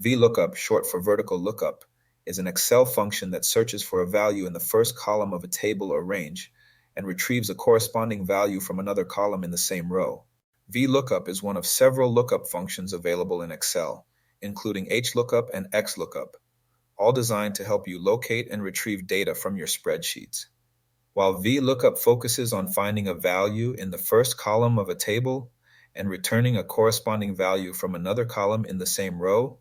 VLOOKUP, short for vertical lookup, is an Excel function that searches for a value in the first column of a table or range and retrieves a corresponding value from another column in the same row. VLOOKUP is one of several lookup functions available in Excel, including HLOOKUP and XLOOKUP, all designed to help you locate and retrieve data from your spreadsheets. While VLOOKUP focuses on finding a value in the first column of a table and returning a corresponding value from another column in the same row,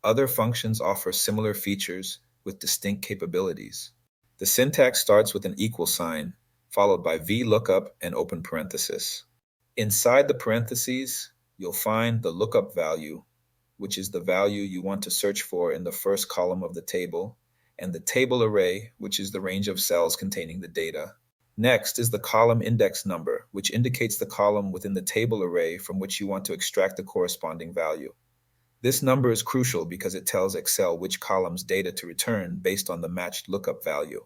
other functions offer similar features with distinct capabilities. The syntax starts with an equal sign, followed by VLOOKUP and open parenthesis. Inside the parentheses, you'll find the lookup value, which is the value you want to search for in the first column of the table, and the table array, which is the range of cells containing the data. Next is the column index number, which indicates the column within the table array from which you want to extract the corresponding value. This number is crucial because it tells Excel which column's data to return based on the matched lookup value.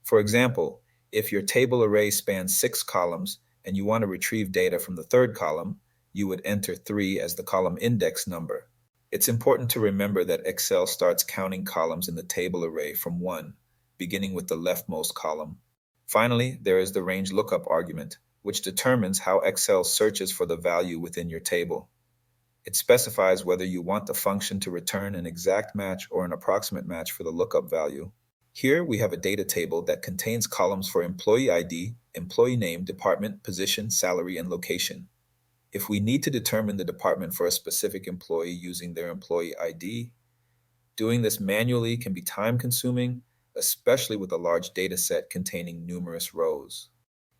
For example, if your table array spans 6 columns and you want to retrieve data from the third column, you would enter 3 as the column index number. It's important to remember that Excel starts counting columns in the table array from 1, beginning with the leftmost column. Finally, there is the range lookup argument, which determines how Excel searches for the value within your table. It specifies whether you want the function to return an exact match or an approximate match for the lookup value. Here we have a data table that contains columns for employee ID, employee name, department, position, salary, and location. If we need to determine the department for a specific employee using their employee ID, doing this manually can be time-consuming, especially with a large data set containing numerous rows.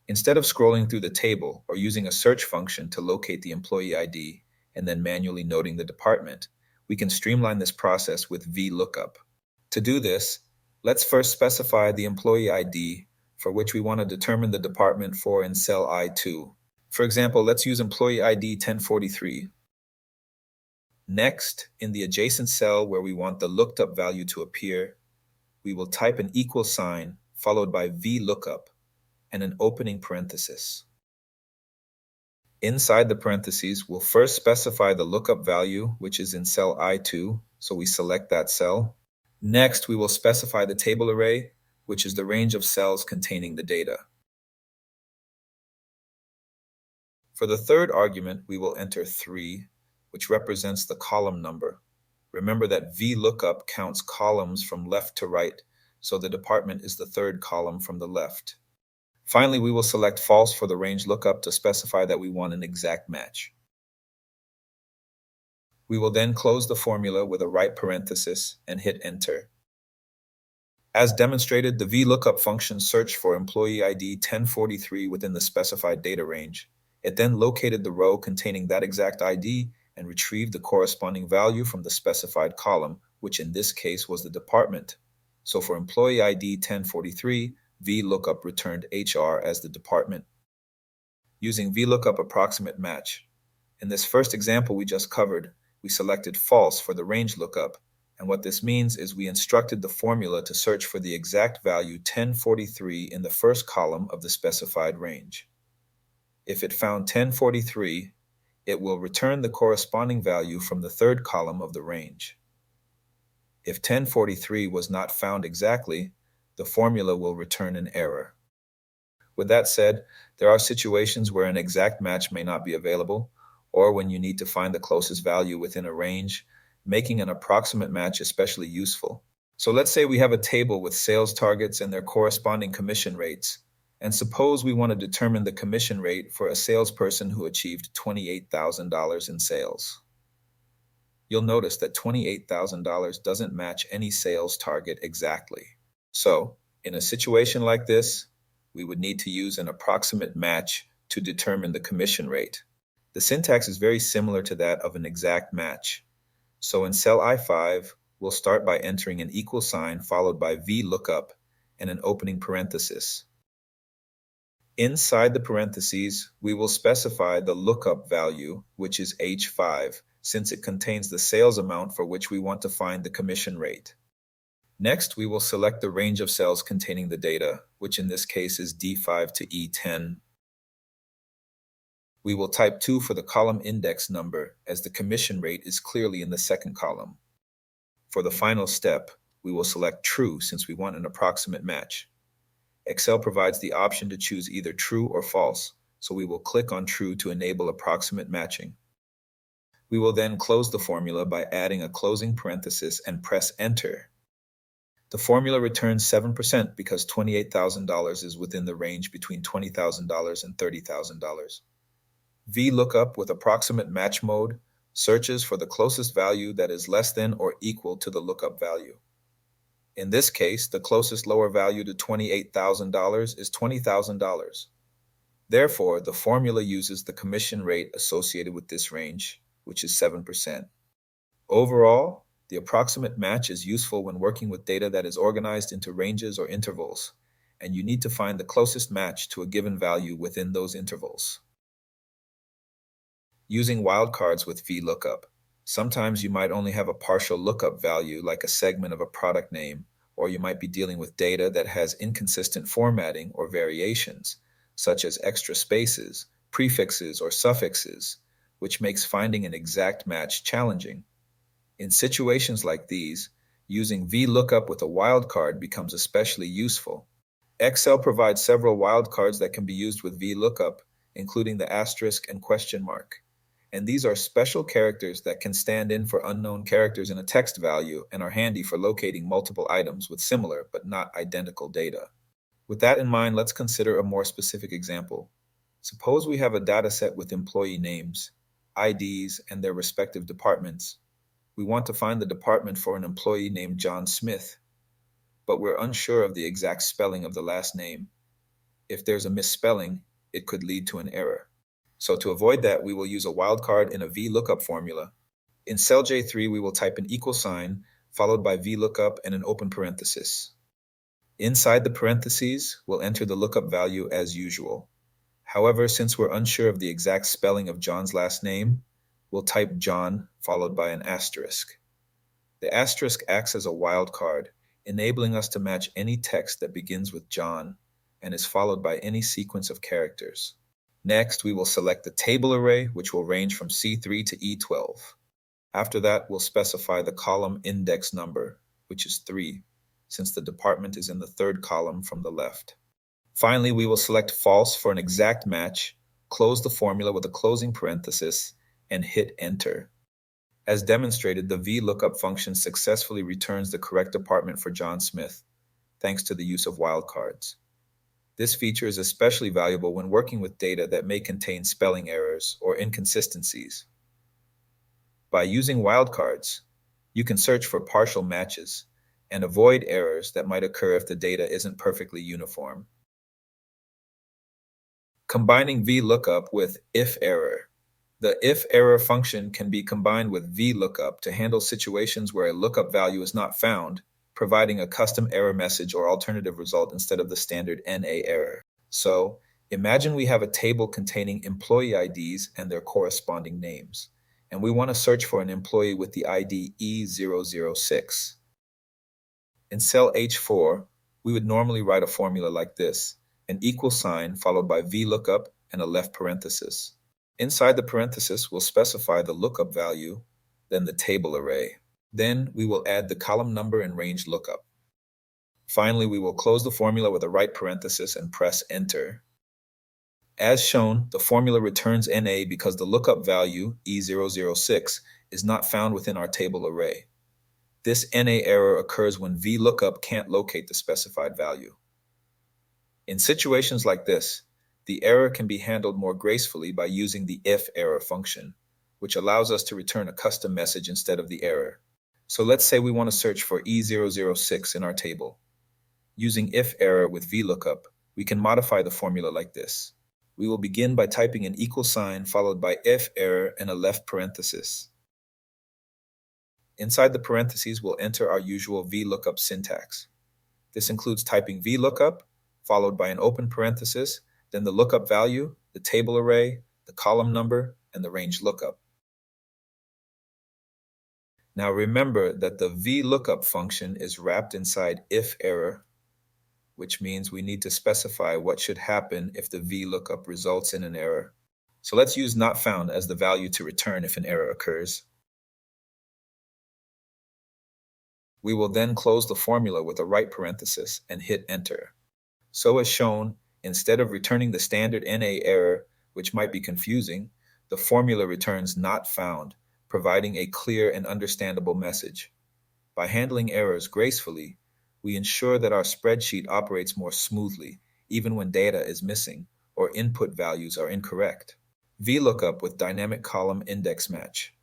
Instead of scrolling through the table or using a search function to locate the employee ID and then manually noting the department, we can streamline this process with VLOOKUP. To do this, let's first specify the employee ID for which we want to determine the department for in cell I2. For example, let's use employee ID 1043. Next, in the adjacent cell where we want the looked up value to appear, we will type an equal sign followed by VLOOKUP and an opening parenthesis. Inside the parentheses, we'll first specify the lookup value, which is in cell I2, so we select that cell. Next, we will specify the table array, which is the range of cells containing the data. For the third argument, we will enter 3, which represents the column number. Remember that VLOOKUP counts columns from left to right, so the department is the third column from the left. Finally, we will select false for the range lookup to specify that we want an exact match. We will then close the formula with a right parenthesis and hit enter. As demonstrated, the VLOOKUP function searched for employee ID 1043 within the specified data range. It then located the row containing that exact ID and retrieved the corresponding value from the specified column, which in this case was the department. So for employee ID 1043, VLOOKUP returned HR as the department. Using VLOOKUP Approximate Match. In this first example we just covered, we selected false for the range lookup, and what this means is we instructed the formula to search for the exact value 1043 in the first column of the specified range. If it found 1043, it will return the corresponding value from the third column of the range. If 1043 was not found exactly, the formula will return an error. With that said, there are situations where an exact match may not be available, or when you need to find the closest value within a range, making an approximate match especially useful. So let's say we have a table with sales targets and their corresponding commission rates, and suppose we want to determine the commission rate for a salesperson who achieved $28,000 in sales. You'll notice that $28,000 doesn't match any sales target exactly. So, in a situation like this, we would need to use an approximate match to determine the commission rate. The syntax is very similar to that of an exact match. So in cell I5, we'll start by entering an equal sign followed by VLOOKUP and an opening parenthesis. Inside the parentheses, we will specify the lookup value, which is H5, since it contains the sales amount for which we want to find the commission rate. Next, we will select the range of cells containing the data, which in this case is D5 to E10. We will type 2 for the column index number, as the commission rate is clearly in the second column. For the final step, we will select true since we want an approximate match. Excel provides the option to choose either true or false, so we will click on true to enable approximate matching. We will then close the formula by adding a closing parenthesis and press enter. The formula returns 7% because $28,000 is within the range between $20,000 and $30,000. VLOOKUP with approximate match mode searches for the closest value that is less than or equal to the lookup value. In this case, the closest lower value to $28,000 is $20,000. Therefore, the formula uses the commission rate associated with this range, which is 7%. Overall, the approximate match is useful when working with data that is organized into ranges or intervals, and you need to find the closest match to a given value within those intervals. Using wildcards with VLOOKUP. Sometimes you might only have a partial lookup value like a segment of a product name, or you might be dealing with data that has inconsistent formatting or variations, such as extra spaces, prefixes, or suffixes, which makes finding an exact match challenging. In situations like these, using VLOOKUP with a wildcard becomes especially useful. Excel provides several wildcards that can be used with VLOOKUP, including the asterisk and question mark. And these are special characters that can stand in for unknown characters in a text value and are handy for locating multiple items with similar but not identical data. With that in mind, let's consider a more specific example. Suppose we have a dataset with employee names, IDs, and their respective departments. We want to find the department for an employee named John Smith, but we're unsure of the exact spelling of the last name. If there's a misspelling, it could lead to an error. So to avoid that, we will use a wildcard in a VLOOKUP formula. In cell J3, we will type an equal sign, followed by VLOOKUP and an open parenthesis. Inside the parentheses, we'll enter the lookup value as usual. However, since we're unsure of the exact spelling of John's last name, we'll type John followed by an asterisk. The asterisk acts as a wildcard, enabling us to match any text that begins with John and is followed by any sequence of characters. Next, we will select the table array, which will range from C3 to E12. After that, we'll specify the column index number, which is 3, since the department is in the third column from the left. Finally, we will select false for an exact match, close the formula with a closing parenthesis, and hit enter. As demonstrated, the VLOOKUP function successfully returns the correct department for John Smith, thanks to the use of wildcards. This feature is especially valuable when working with data that may contain spelling errors or inconsistencies. By using wildcards, you can search for partial matches and avoid errors that might occur if the data isn't perfectly uniform. Combining VLOOKUP with IFERROR. The IFERROR function can be combined with VLOOKUP to handle situations where a lookup value is not found, providing a custom error message or alternative result instead of the standard NA error. So, imagine we have a table containing employee IDs and their corresponding names, and we want to search for an employee with the ID E006. In cell H4, we would normally write a formula like this, an equal sign followed by VLOOKUP and a left parenthesis. Inside the parenthesis, we'll specify the lookup value, then the table array. Then we will add the column number and range lookup. Finally, we will close the formula with a right parenthesis and press enter. As shown, the formula returns NA because the lookup value, E006, is not found within our table array. This NA error occurs when VLOOKUP can't locate the specified value. In situations like this, the error can be handled more gracefully by using the IFERROR function, which allows us to return a custom message instead of the error. So let's say we want to search for E006 in our table. Using IFERROR with VLOOKUP, we can modify the formula like this. We will begin by typing an equal sign followed by IFERROR and a left parenthesis. Inside the parentheses, we'll enter our usual VLOOKUP syntax. This includes typing VLOOKUP, followed by an open parenthesis, then the lookup value, the table array, the column number, and the range lookup. Now remember that the VLOOKUP function is wrapped inside IFERROR, which means we need to specify what should happen if the VLOOKUP results in an error. So let's use not found as the value to return if an error occurs. We will then close the formula with a right parenthesis and hit enter. So as shown, instead of returning the standard NA error, which might be confusing, the formula returns not found, providing a clear and understandable message. By handling errors gracefully, we ensure that our spreadsheet operates more smoothly, even when data is missing or input values are incorrect. VLOOKUP with dynamic column index match.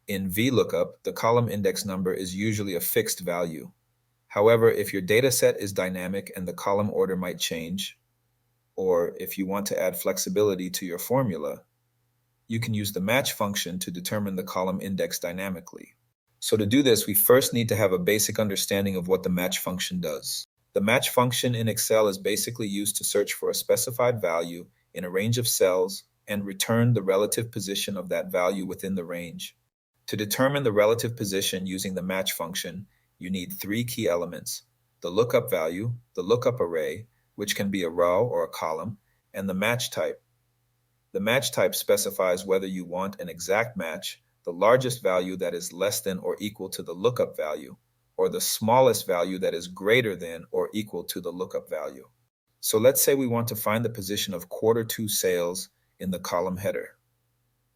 In VLOOKUP, the column index number is usually a fixed value. However, if your data set is dynamic and the column order might change, or if you want to add flexibility to your formula, you can use the match function to determine the column index dynamically. So to do this, we first need to have a basic understanding of what the match function does. The match function in Excel is basically used to search for a specified value in a range of cells and return the relative position of that value within the range. To determine the relative position using the match function, you need three key elements: the lookup value, the lookup array, which can be a row or a column, and the match type. The match type specifies whether you want an exact match, the largest value that is less than or equal to the lookup value, or the smallest value that is greater than or equal to the lookup value. So let's say we want to find the position of Q2 sales in the column header.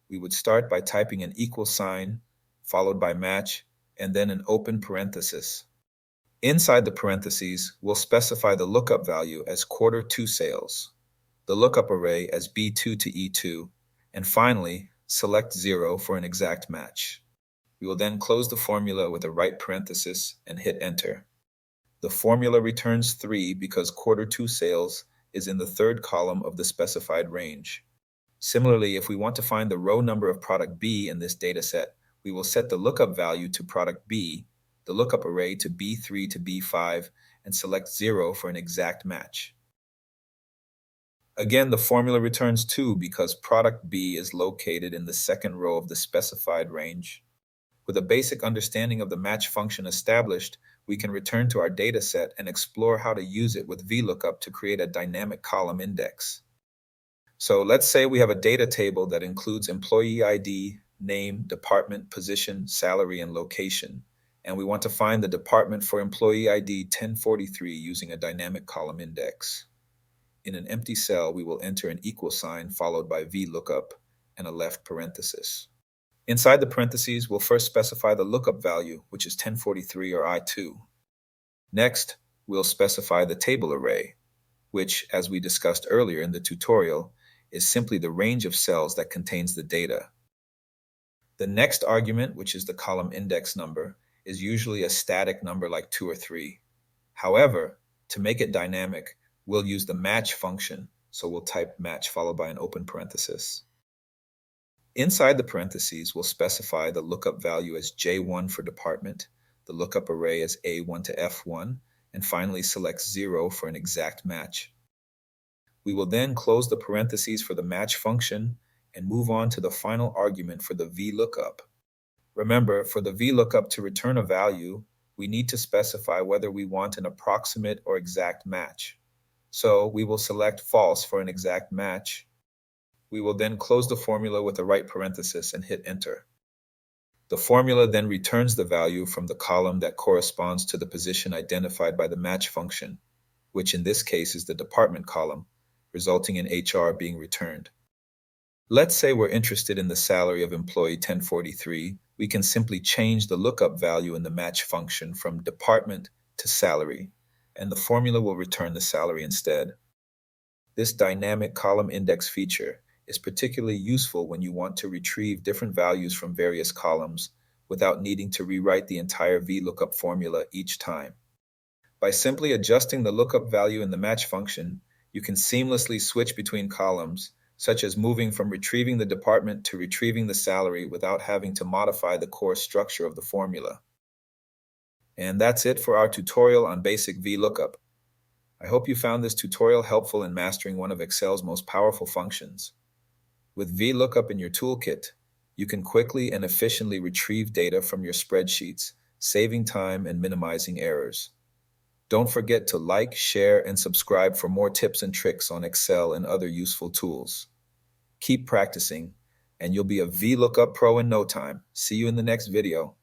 We would start by typing an equal sign, followed by match, and then an open parenthesis. Inside the parentheses, we'll specify the lookup value as Q2 sales, the lookup array as B2 to E2, and finally, select 0 for an exact match. We will then close the formula with a right parenthesis and hit enter. The formula returns 3 because Q2 sales is in the third column of the specified range. Similarly, if we want to find the row number of product B in this dataset, we will set the lookup value to product B, the lookup array to B3 to B5, and select 0 for an exact match. Again, the formula returns 2 because product B is located in the second row of the specified range. With a basic understanding of the match function established, we can return to our dataset and explore how to use it with VLOOKUP to create a dynamic column index. So let's say we have a data table that includes employee ID, name, department, position, salary, and location, and we want to find the department for employee ID 1043 using a dynamic column index. In an empty cell, we will enter an equal sign followed by VLOOKUP and a left parenthesis. Inside the parentheses, we'll first specify the lookup value, which is 1043 or I2. Next, we'll specify the table array, which, as we discussed earlier in the tutorial, is simply the range of cells that contains the data. The next argument, which is the column index number, is usually a static number like 2 or 3. However, to make it dynamic, we'll use the match function, so we'll type match followed by an open parenthesis. Inside the parentheses, we'll specify the lookup value as J1 for department, the lookup array as A1 to F1, and finally select 0 for an exact match. We will then close the parentheses for the match function and move on to the final argument for the VLOOKUP. Remember, for the VLOOKUP to return a value, we need to specify whether we want an approximate or exact match. So we will select false for an exact match. We will then close the formula with a right parenthesis and hit enter. The formula then returns the value from the column that corresponds to the position identified by the match function, which in this case is the department column, resulting in HR being returned. Let's say we're interested in the salary of employee 1043. We can simply change the lookup value in the match function from department to salary, and the formula will return the salary instead. This dynamic column index feature is particularly useful when you want to retrieve different values from various columns without needing to rewrite the entire VLOOKUP formula each time. By simply adjusting the lookup value in the match function, you can seamlessly switch between columns, such as moving from retrieving the department to retrieving the salary without having to modify the core structure of the formula. And that's it for our tutorial on basic VLOOKUP. I hope you found this tutorial helpful in mastering one of Excel's most powerful functions. With VLOOKUP in your toolkit, you can quickly and efficiently retrieve data from your spreadsheets, saving time and minimizing errors. Don't forget to like, share, and subscribe for more tips and tricks on Excel and other useful tools. Keep practicing, and you'll be a VLOOKUP pro in no time. See you in the next video.